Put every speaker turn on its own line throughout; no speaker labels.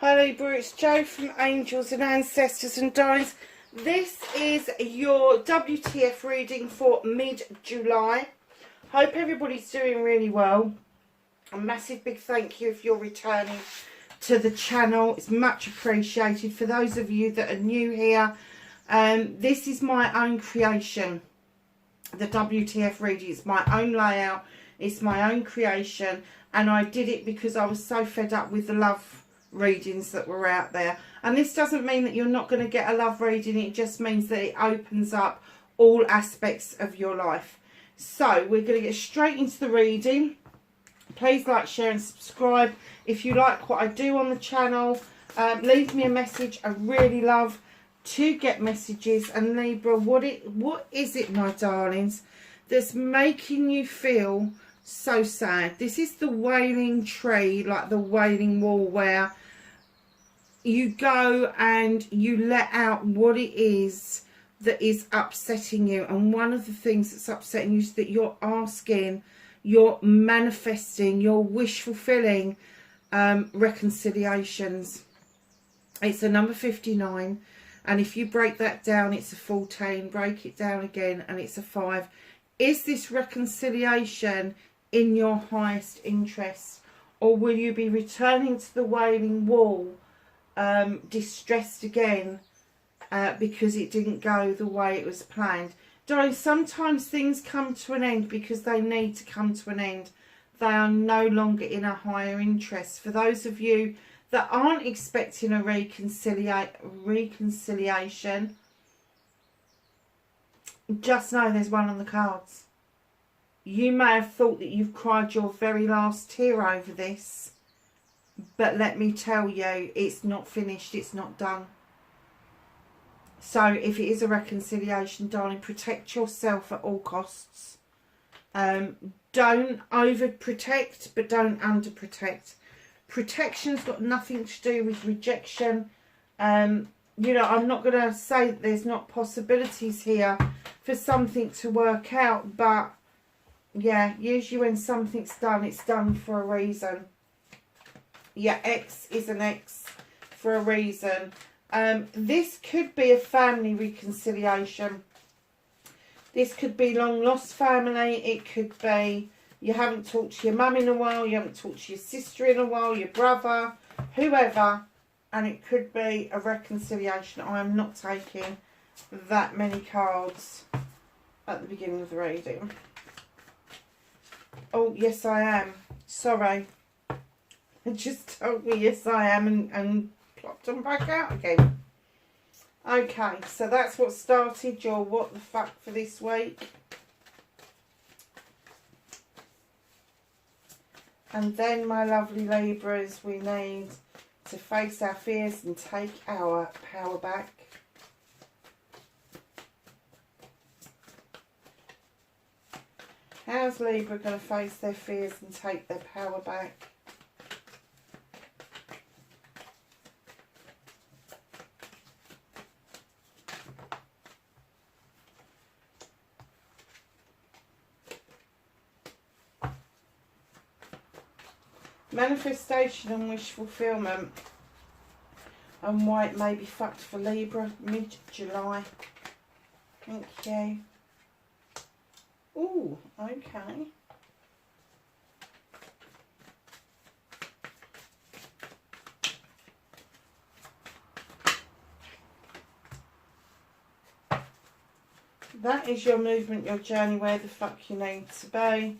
Hi Libra, it's Jo from Angels and Ancestors and Darlings. This is your WTF reading for mid-July. Hope everybody's doing really well. A massive big thank you if you're returning to the channel. It's much appreciated. For those of you that are new here, this is my own creation. The WTF reading, it's my own layout. It's my own creation. And I did it because I was so fed up with the love readings that were out there. And this doesn't mean that you're not going to get a love reading. It just means that it opens up all aspects of your life. So we're going to get straight into the reading. Please like, share and subscribe if you like what I do on the channel. Leave me a message. I really love to get messages. And Libra, what is it, my darlings, that's making you feel so sad? This is the wailing tree, like the wailing wall, where you go and you let out what it is that is upsetting you. And one of the things that's upsetting you is that you're asking, you're manifesting, you're wish fulfilling reconciliations. It's a number 59, and if you break that down, it's a 14. Break it down again and it's a 5. Is this reconciliation in your highest interest, or will you be returning to the wailing wall distressed again because it didn't go the way it was planned? Darling, sometimes things come to an end because they need to come to an end. They are no longer in a higher interest. For those of you that aren't expecting a reconciliation, just know there's one on the cards. You may have thought that you've cried your very last tear over this, but let me tell you, it's not finished, it's not done. So if it is a reconciliation, darling, protect yourself at all costs. Don't overprotect, but don't underprotect. Protection's got nothing to do with rejection. You know, I'm not going to say that there's not possibilities here for something to work out, but yeah, usually when something's done, it's done for a reason. Yeah, X is an X for a reason. This could be a family reconciliation. This could be long lost family. It could be you haven't talked to your mum in a while, you haven't talked to your sister in a while, your brother, whoever. And it could be a reconciliation. I am not taking that many cards at the beginning of the reading. Oh, yes, I am. Sorry. It just told me yes, I am, and plopped them back out again. Okay, so that's what started your what the fuck for this week. And then, my lovely Libras, we need to face our fears and take our power back. How's Libra going to face their fears and take their power back? Manifestation and wish fulfillment, and why it may be fucked for Libra mid-July. Thank you. Ooh, okay. That is your movement, your journey, where the fuck you need to be.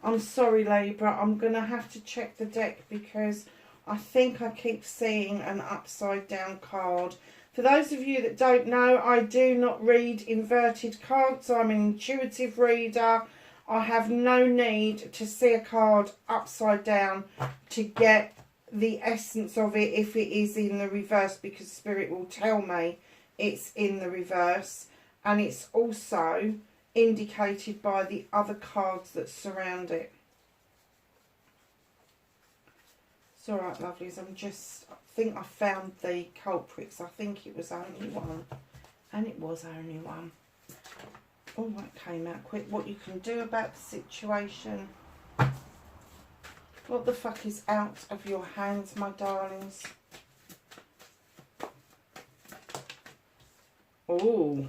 I'm sorry, Libra, I'm going to have to check the deck because I think I keep seeing an upside down card. For those of you that don't know, I do not read inverted cards. I'm an intuitive reader. I have no need to see a card upside down to get the essence of it if it is in the reverse, because Spirit will tell me it's in the reverse. And it's also indicated by the other cards that surround it. It's alright, lovelies, I think I found the culprits. I think it was only one, and it was only one. Oh, that came out quick. What you can do about the situation. What the fuck is out of your hands, my darlings? Oh.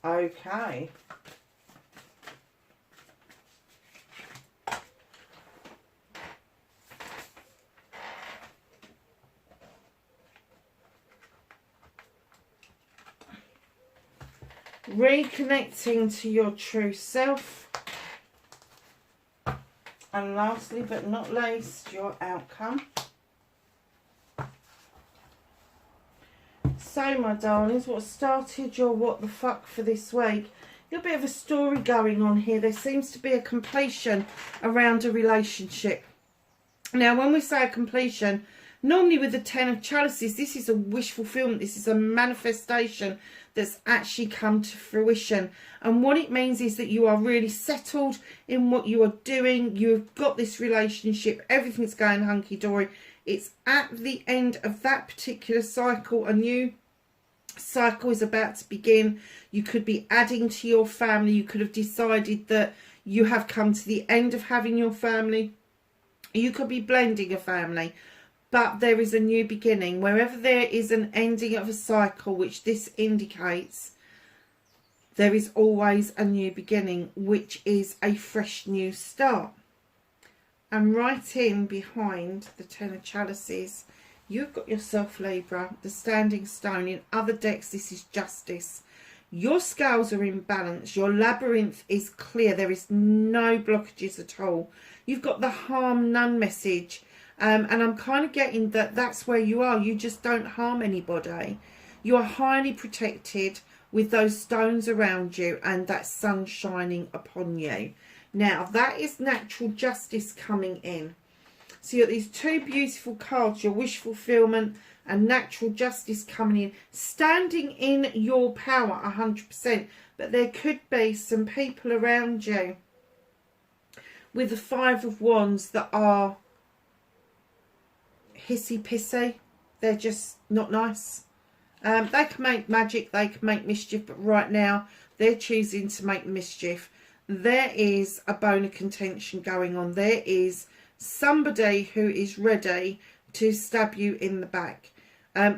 Okay. Reconnecting to your true self. And lastly but not least, your outcome. So, my darlings, what started your what the fuck for this week? A bit of a story going on here. There seems to be a completion around a relationship. Now, when we say a completion, normally with the Ten of Chalices, this is a wish fulfillment. This is a manifestation that's actually come to fruition. And what it means is that you are really settled in what you are doing. You've got this relationship. Everything's going hunky-dory. It's at the end of that particular cycle. A new cycle is about to begin. You could be adding to your family. You could have decided that you have come to the end of having your family. You could be blending a family. But there is a new beginning. Wherever there is an ending of a cycle, which this indicates, there is always a new beginning, which is a fresh new start. And right in behind the Ten of Chalices, you've got yourself, Libra, the Standing Stone. In other decks, this is Justice. Your scales are in balance. Your labyrinth is clear. There is no blockages at all. You've got the harm none message. And I'm kind of getting that that's where you are. You just don't harm anybody. You are highly protected with those stones around you and that sun shining upon you. Now, that is natural justice coming in. So you've got these two beautiful cards, your wish fulfillment and natural justice coming in, standing in your power 100%. But there could be some people around you with the Five of Wands that are hissy pissy. They're just not nice. They can make magic, they can make mischief, but right now they're choosing to make mischief. There is a bone of contention going on. There is somebody who is ready to stab you in the back.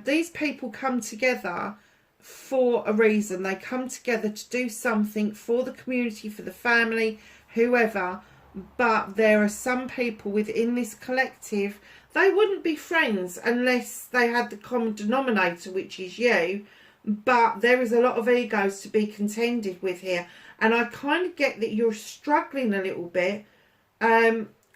These people come together for a reason. They come together to do something for the community, for the family, whoever. But there are some people within this collective, they wouldn't be friends unless they had the common denominator, which is you. But there is a lot of egos to be contended with here. And I kind of get that you're struggling a little bit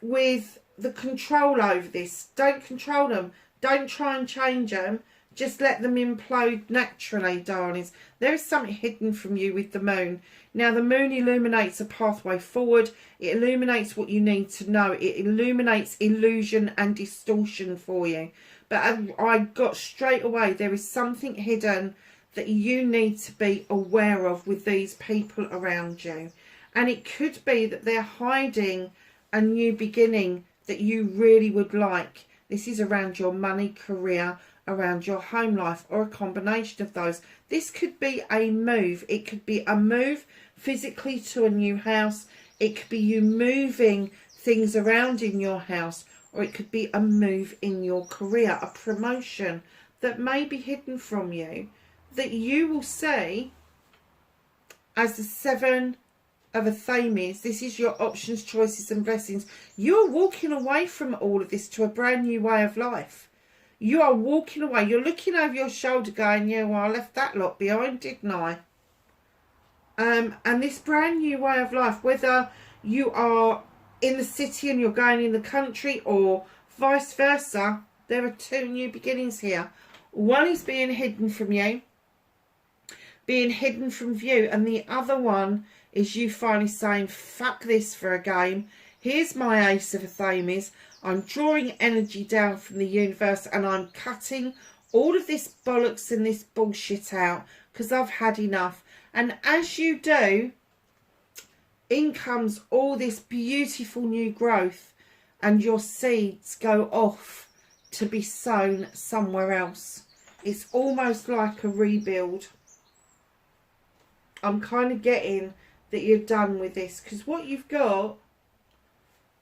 with the control over this. Don't control them. Don't try and change them. Just let them implode naturally, darlings. There is something hidden from you with the moon. Now, the moon illuminates a pathway forward. It illuminates what you need to know. It illuminates illusion and distortion for you. But I got straight away, there is something hidden that you need to be aware of with these people around you. And it could be that they're hiding a new beginning that you really would like. This is around your money, career, around your home life, or a combination of those. This could be a move. It could be a move physically to a new house. It could be you moving things around in your house, or it could be a move in your career, a promotion that may be hidden from you, that you will see as the Seven of Athames. This is your options, choices and blessings. You're walking away from all of this to a brand new way of life. You are walking away. You're looking over your shoulder going, yeah, well, I left that lot behind, didn't I? And this brand new way of life, whether you are in the city and you're going in the country or vice versa, there are two new beginnings here. One is being hidden from you, being hidden from view, and the other one is you finally saying, fuck this for a game. Here's my Ace of Athames. I'm drawing energy down from the universe and I'm cutting all of this bollocks and this bullshit out because I've had enough. And as you do, in comes all this beautiful new growth and your seeds go off to be sown somewhere else. It's almost like a rebuild. I'm kind of getting that you're done with this, because what you've got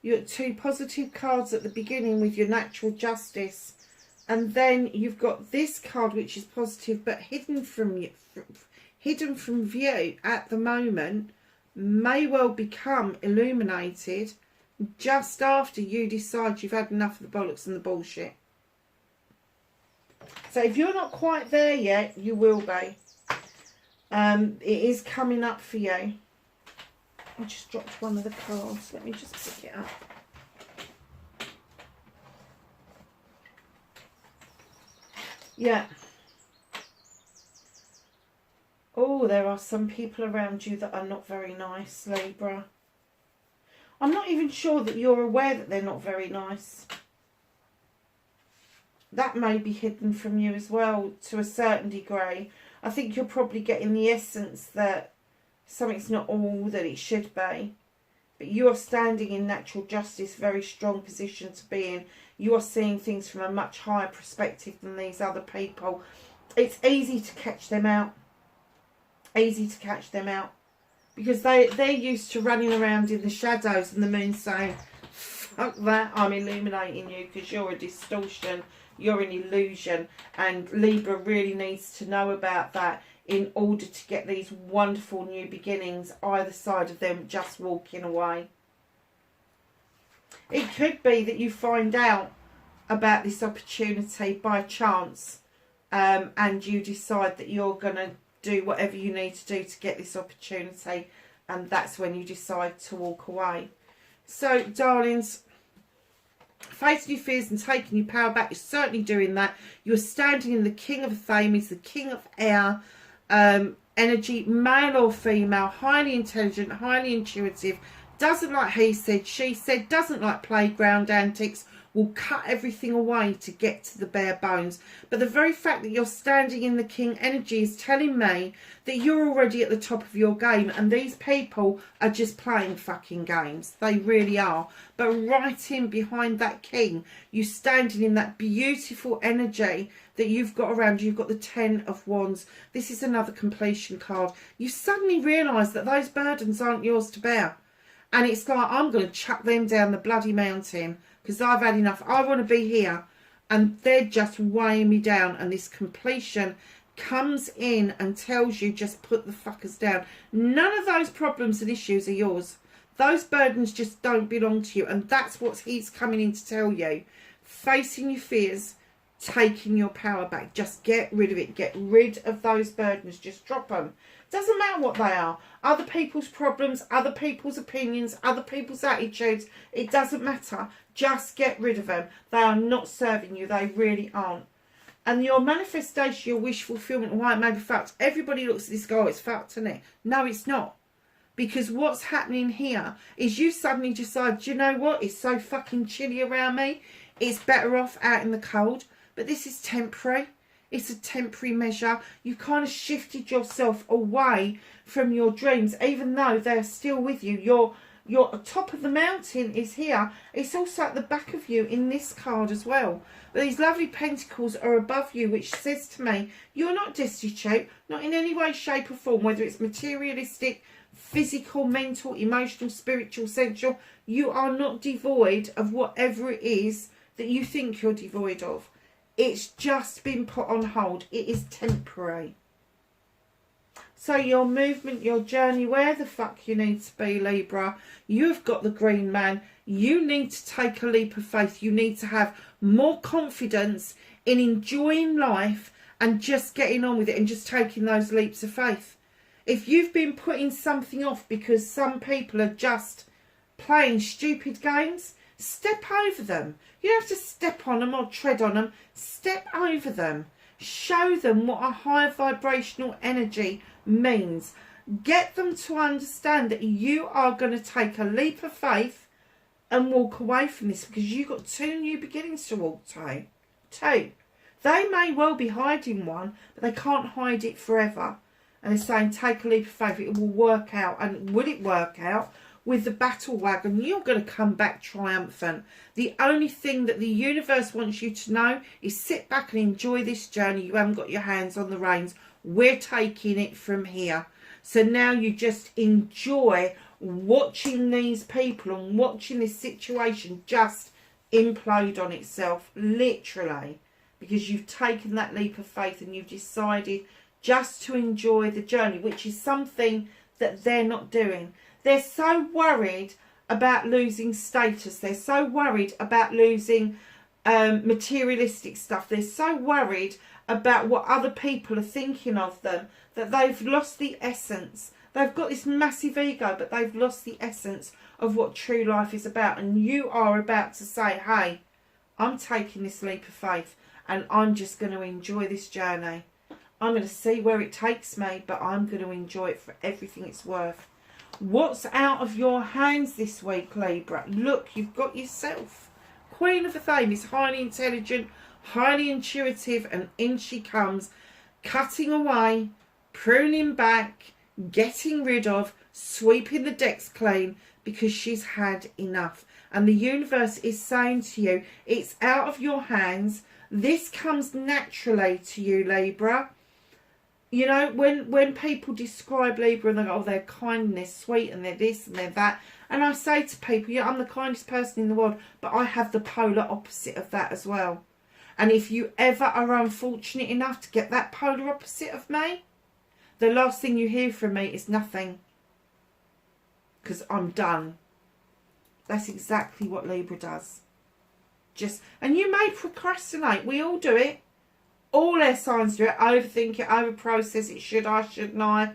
You've got 2 positive cards at the beginning with your natural justice. And then you've got this card, which is positive, but hidden from you, hidden from view at the moment, may well become illuminated just after you decide you've had enough of the bollocks and the bullshit. So if you're not quite there yet, you will be. It is coming up for you. I just dropped one of the cards. Let me just pick it up. Yeah. Oh, there are some people around you that are not very nice, Libra. I'm not even sure that you're aware that they're not very nice. That may be hidden from you as well, to a certain degree. I think you're probably getting the essence that something's not all that it should be. But you are standing in natural justice, very strong position to be in. You are seeing things from a much higher perspective than these other people. It's easy to catch them out. Easy to catch them out. Because they're used to running around in the shadows and the moon saying, fuck that, I'm illuminating you because you're a distortion, you're an illusion. And Libra really needs to know about that in order to get these wonderful new beginnings, either side of them just walking away. It could be that you find out about this opportunity by chance, and you decide that you're going to do whatever you need to do to get this opportunity, and that's when you decide to walk away. So, darlings, facing your fears and taking your power back, you're certainly doing that. You're standing in the King of Thames, the King of Air, energy, male or female, highly intelligent, highly intuitive, doesn't like he said, she said, doesn't like playground antics, will cut everything away to get to the bare bones. But the very fact that you're standing in the King energy is telling me that you're already at the top of your game, and these people are just playing fucking games. They really are. But right in behind that King, you standing in that beautiful energy that you've got around you. You've got the 10 of Wands. This is another completion card. You suddenly realise that those burdens aren't yours to bear. And it's like, I'm going to chuck them down the bloody mountain because I've had enough. I want to be here. And they're just weighing me down. And this completion comes in and tells you, just put the fuckers down. None of those problems and issues are yours. Those burdens just don't belong to you. And that's what he's coming in to tell you. Facing your fears, taking your power back. Just get rid of it. Get rid of those burdens. Just drop them. Doesn't matter what they are. Other people's problems, other people's opinions, other people's attitudes. It doesn't matter. Just get rid of them. They are not serving you. They really aren't. And your manifestation, your wish fulfillment, why it may be fucked. Everybody looks at this guy, it's fucked, isn't it? No, it's not. Because what's happening here is you suddenly decide, do you know what? It's so fucking chilly around me. It's better off out in the cold. But this is temporary. It's a temporary measure. You kind of shifted yourself away from your dreams, even though they're still with you. Your top of the mountain is here. It's also at the back of you in this card as well. But these lovely pentacles are above you, which says to me, you're not destitute, not in any way, shape or form, whether it's materialistic, physical, mental, emotional, spiritual, sensual. You are not devoid of whatever it is that you think you're devoid of. It's just been put on hold. It is temporary. So your movement, your journey, where the fuck you need to be, Libra. You've got the green man. You need to take a leap of faith. You need to have more confidence in enjoying life and just getting on with it and just taking those leaps of faith. If you've been putting something off because some people are just playing stupid games, step over them. You don't have to step on them or tread on them. Step over them. Show them what a high vibrational energy means. Get them to understand that you are going to take a leap of faith and walk away from this, because you've got 2 new beginnings to walk to. 2. They may well be hiding one, but they can't hide it forever. And they're saying take a leap of faith. It will work out. And will it work out? With the battle wagon, you're going to come back triumphant. The only thing that the universe wants you to know is sit back and enjoy this journey. You haven't got your hands on the reins. We're taking it from here. So now you just enjoy watching these people and watching this situation just implode on itself, literally, because you've taken that leap of faith and you've decided just to enjoy the journey, which is something that they're not doing. They're so worried about losing status. They're so worried about losing materialistic stuff. They're so worried about what other people are thinking of them that they've lost the essence. They've got this massive ego, but they've lost the essence of what true life is about. And you are about to say, hey, I'm taking this leap of faith and I'm just going to enjoy this journey. I'm going to see where it takes me, but I'm going to enjoy it for everything it's worth. What's out of your hands this week, Libra? Look, you've got yourself. Queen of the Fame is highly intelligent, highly intuitive, and in she comes, cutting away, pruning back, getting rid of, sweeping the decks clean, because she's had enough. And the universe is saying to you, it's out of your hands. This comes naturally to you, Libra. You know, when people describe Libra and they go, oh, they're kind and they're sweet and they're this and they're that. And I say to people, yeah, I'm the kindest person in the world, but I have the polar opposite of that as well. And if you ever are unfortunate enough to get that polar opposite of me, the last thing you hear from me is nothing. Because I'm done. That's exactly what Libra does. And you may procrastinate. We all do it. All air signs do it. Overthink it, overprocess it. Should I, shouldn't I?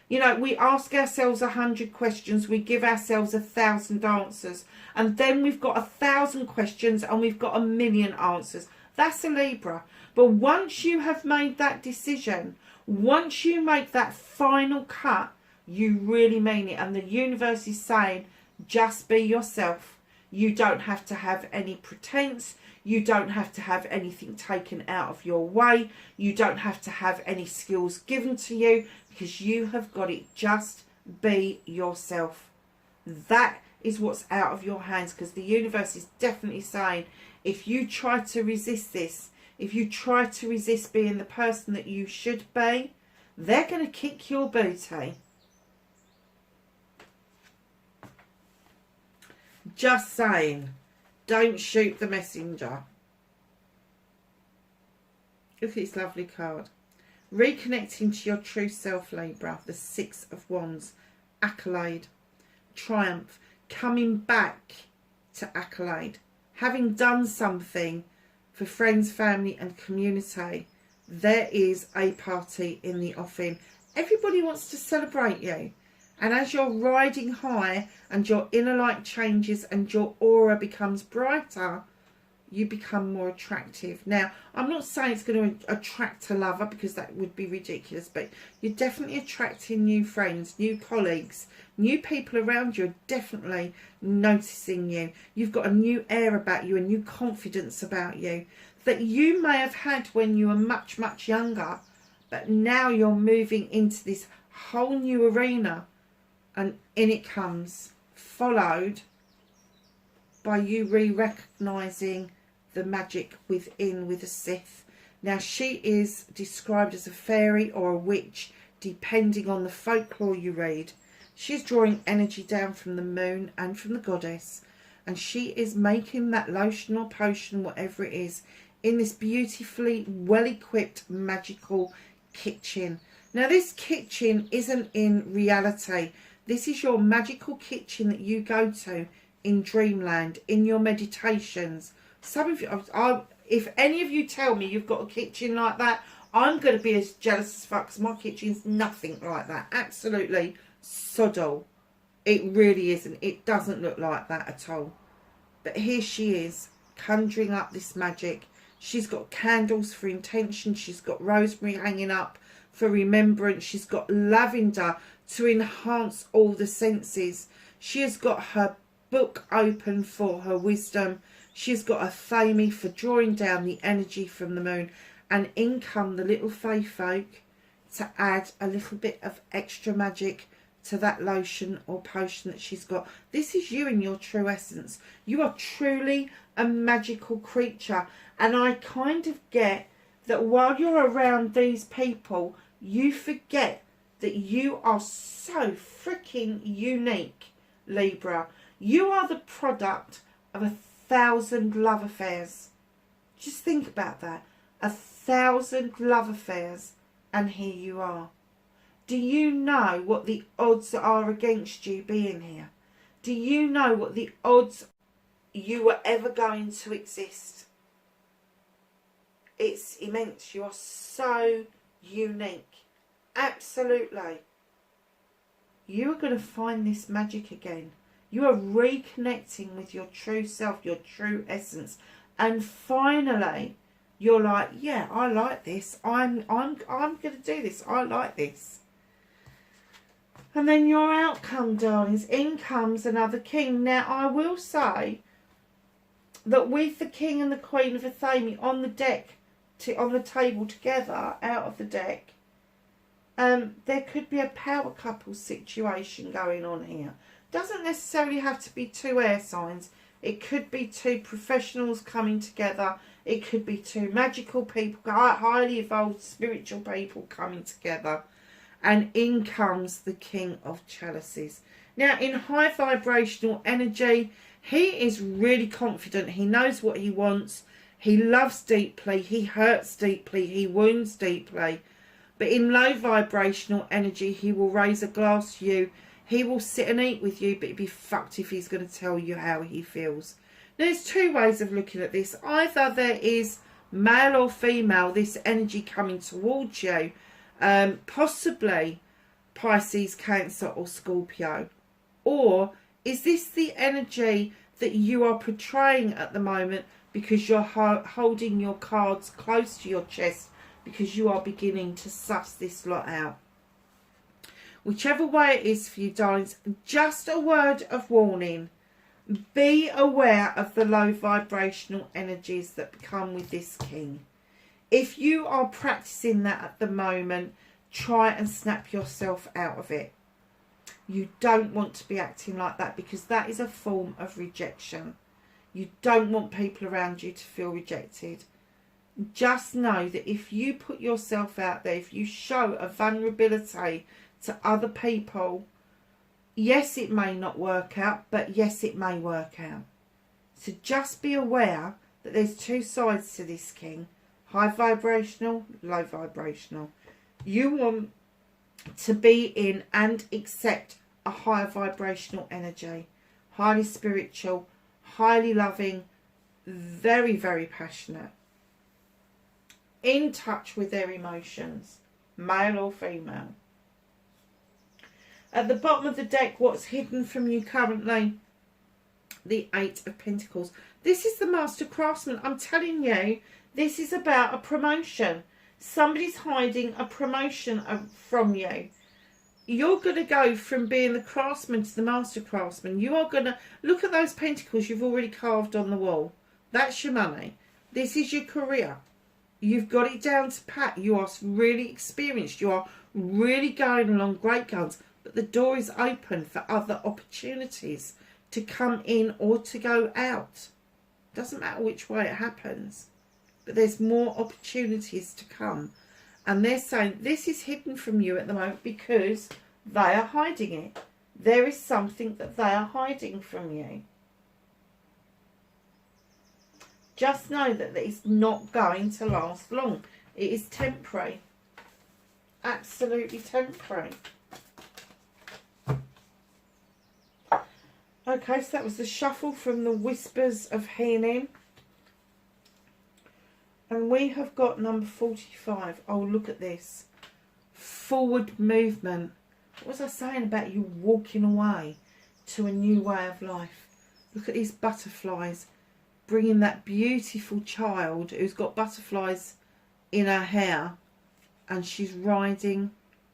You know, we ask ourselves 100 questions. We give ourselves 1,000 answers. And then we've got 1,000 questions and we've got 1,000,000 answers. That's a Libra. But once you have made that decision, once you make that final cut, you really mean it. And the universe is saying, just be yourself. You don't have to have any pretense. You don't have to have anything taken out of your way. You don't have to have any skills given to you, because you have got it. Just be yourself. That is what's out of your hands, because the universe is definitely saying, if you try to resist this, if you try to resist being the person that you should be, they're going to kick your booty. Just saying. Don't shoot the messenger. Look at this lovely card. Reconnecting to your true self, Libra. The Six of Wands. Accolade. Triumph. Coming back to accolade. Having done something for friends, family and community. There is a party in the offing. Everybody wants to celebrate you. And as you're riding high and your inner light changes and your aura becomes brighter, you become more attractive. Now, I'm not saying it's going to attract a lover, because that would be ridiculous, but you're definitely attracting new friends, new colleagues, new people around you are definitely noticing you. You've got a new air about you, a new confidence about you that you may have had when you were much, much younger, but now you're moving into this whole new arena. And in it comes, followed by you re-recognising the magic within with a Sith. Now, she is described as a fairy or a witch, depending on the folklore you read. She's drawing energy down from the moon and from the goddess. And she is making that lotion or potion, whatever it is, in this beautifully well-equipped magical kitchen. Now, this kitchen isn't in reality. This is your magical kitchen that you go to in dreamland, in your meditations. Some of you, if any of you tell me you've got a kitchen like that, I'm going to be as jealous as fuck, because my kitchen's nothing like that. Absolutely soddle. It really isn't. It doesn't look like that at all. But here she is, conjuring up this magic. She's got candles for intention. She's got rosemary hanging up for remembrance. She's got lavender to enhance all the senses. She has got her book open for her wisdom. She's got a thammy for drawing down the energy from the moon. And in come the little fae folk to add a little bit of extra magic to that lotion or potion that she's got. This is you in your true essence. You are truly a magical creature. And I kind of get that while you're around these people, you forget that you are so freaking unique, Libra. You are the product of 1,000 love affairs. Just think about that. 1,000 love affairs, and here you are. Do you know what the odds are against you being here? Do you know what the odds you were ever going to exist? It's immense. You are so unique. Absolutely. You are going to find this magic again. You are reconnecting with your true self, your true essence. And finally, you're like, yeah, I like this. I'm going to do this. I like this. And then your outcome, darlings. In comes another king. Now, I will say that with the king and the queen of Athame on the deck, on the table together, out of the deck, there could be a power couple situation going on here. Doesn't necessarily have to be two air signs. It could be two professionals coming together. It could be two magical people, highly evolved spiritual people coming together. And in comes the King of Chalices. Now, in high vibrational energy, he is really confident. He knows what he wants. He loves deeply. He hurts deeply. He wounds deeply. But in low vibrational energy, he will raise a glass to you. He will sit and eat with you, but it'd be fucked if he's going to tell you how he feels. Now, there's two ways of looking at this. Either there is male or female, this energy coming towards you. Possibly Pisces, Cancer or Scorpio. Or is this the energy that you are portraying at the moment because you're holding your cards close to your chest because you are beginning to suss this lot out? Whichever way it is for you, darlings, just a word of warning. Be aware of the low vibrational energies that come with this king. If you are practicing that at the moment, try and snap yourself out of it. You don't want to be acting like that because that is a form of rejection. You don't want people around you to feel rejected. Just know that if you put yourself out there, if you show a vulnerability to other people, yes, it may not work out, but yes, it may work out. So just be aware that there's two sides to this king. High vibrational, low vibrational. You want to be in and accept a higher vibrational energy. Highly spiritual, highly loving, very, very passionate. In touch with their emotions, male or female. At the bottom of the deck, what's hidden from you currently? The Eight of Pentacles. This is the Master Craftsman. I'm telling you, this is about a promotion. Somebody's hiding a promotion from you. You're going to go from being the craftsman to the Master Craftsman. You are going to look at those pentacles you've already carved on the wall. That's your money. This is your career. You've got it down to pat. You are really experienced. You are really going along great guns. But the door is open for other opportunities to come in or to go out. Doesn't matter which way it happens. But there's more opportunities to come. And they're saying this is hidden from you at the moment because they are hiding it. There is something that they are hiding from you. Just know that it's not going to last long. It is temporary. Absolutely temporary. Okay, so that was the shuffle from the Whispers of Healing. And we have got number 45. Oh, look at this. Forward movement. What was I saying about you walking away to a new way of life? Look at these butterflies. Bringing that beautiful child who's got butterflies in her hair. And she's riding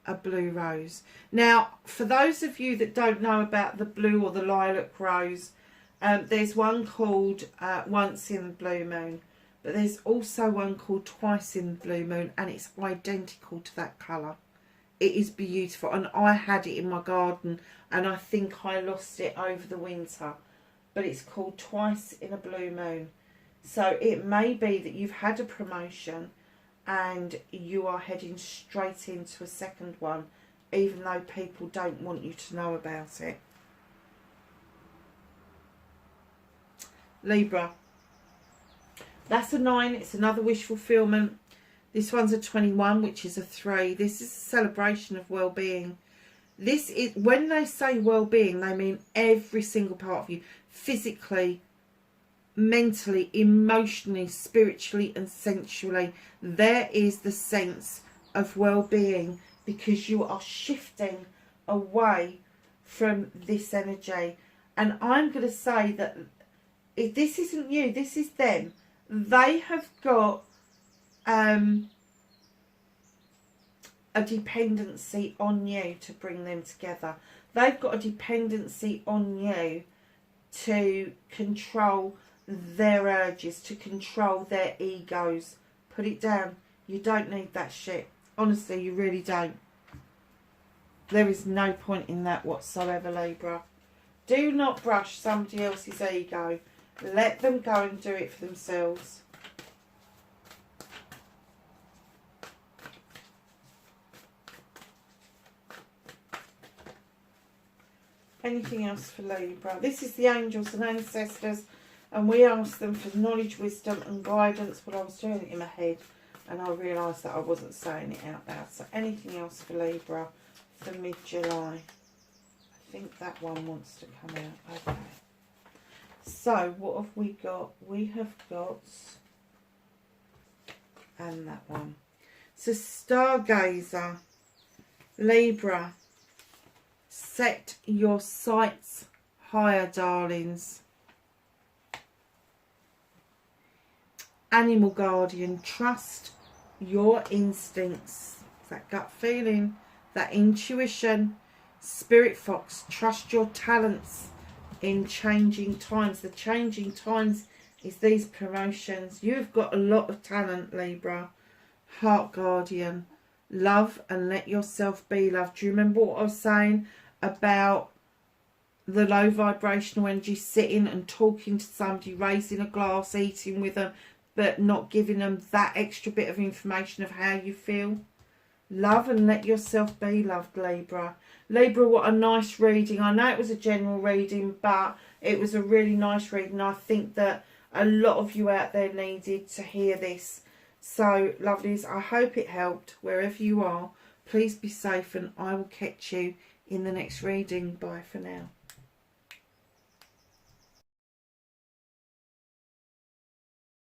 a blue rose. Now, for those of you that don't know about the blue or the lilac rose, there's one called Once in the Blue Moon. But there's also one called Twice in the Blue Moon, and it's identical to that colour. It is beautiful, and I had it in my garden, and I think I lost it over the winter. But it's called Twice in a Blue Moon. So it may be that you've had a promotion and you are heading straight into a second one. even though people don't want you to know about it. Libra. That's a 9. It's another wish fulfillment. This one's a 21, which is a 3. This is a celebration of well-being. This is, when they say well-being, they mean every single part of you. Physically, mentally, emotionally, spiritually and sensually. There is the sense of well-being, because you are shifting away from this energy. And I'm going to say that if this isn't you, this is them. They have got a dependency on you to bring them together. They've got a dependency on you to control their urges, to control their egos. Put it down. You don't need that shit. Honestly, you really don't. There is no point in that whatsoever, Libra. Do not brush somebody else's ego. Let them go and do it for themselves. Anything else for Libra? This is the angels and ancestors, and we ask them for knowledge, wisdom and guidance. But I was doing it in my head and I realised that I wasn't saying it out loud. So anything else for Libra for mid-July? I think that one wants to come out. Okay. So what have we got? We have got, and that one. So Stargazer, Libra, set your sights higher, darlings. Animal guardian, trust your instincts. That gut feeling, that intuition. Spirit fox, trust your talents in changing times. The changing times is these promotions. You've got a lot of talent, Libra. Heart guardian, love and let yourself be loved. Do you remember what I was saying about the low vibrational energy, sitting and talking to somebody, raising a glass, eating with them, but not giving them that extra bit of information of how you feel? Love and let yourself be loved, Libra. Libra, what a nice reading. I know it was a general reading, but it was a really nice reading. I think that a lot of you out there needed to hear this. So, lovelies, I hope it helped wherever you are. Please be safe, and I will catch you in the next reading. Bye for now.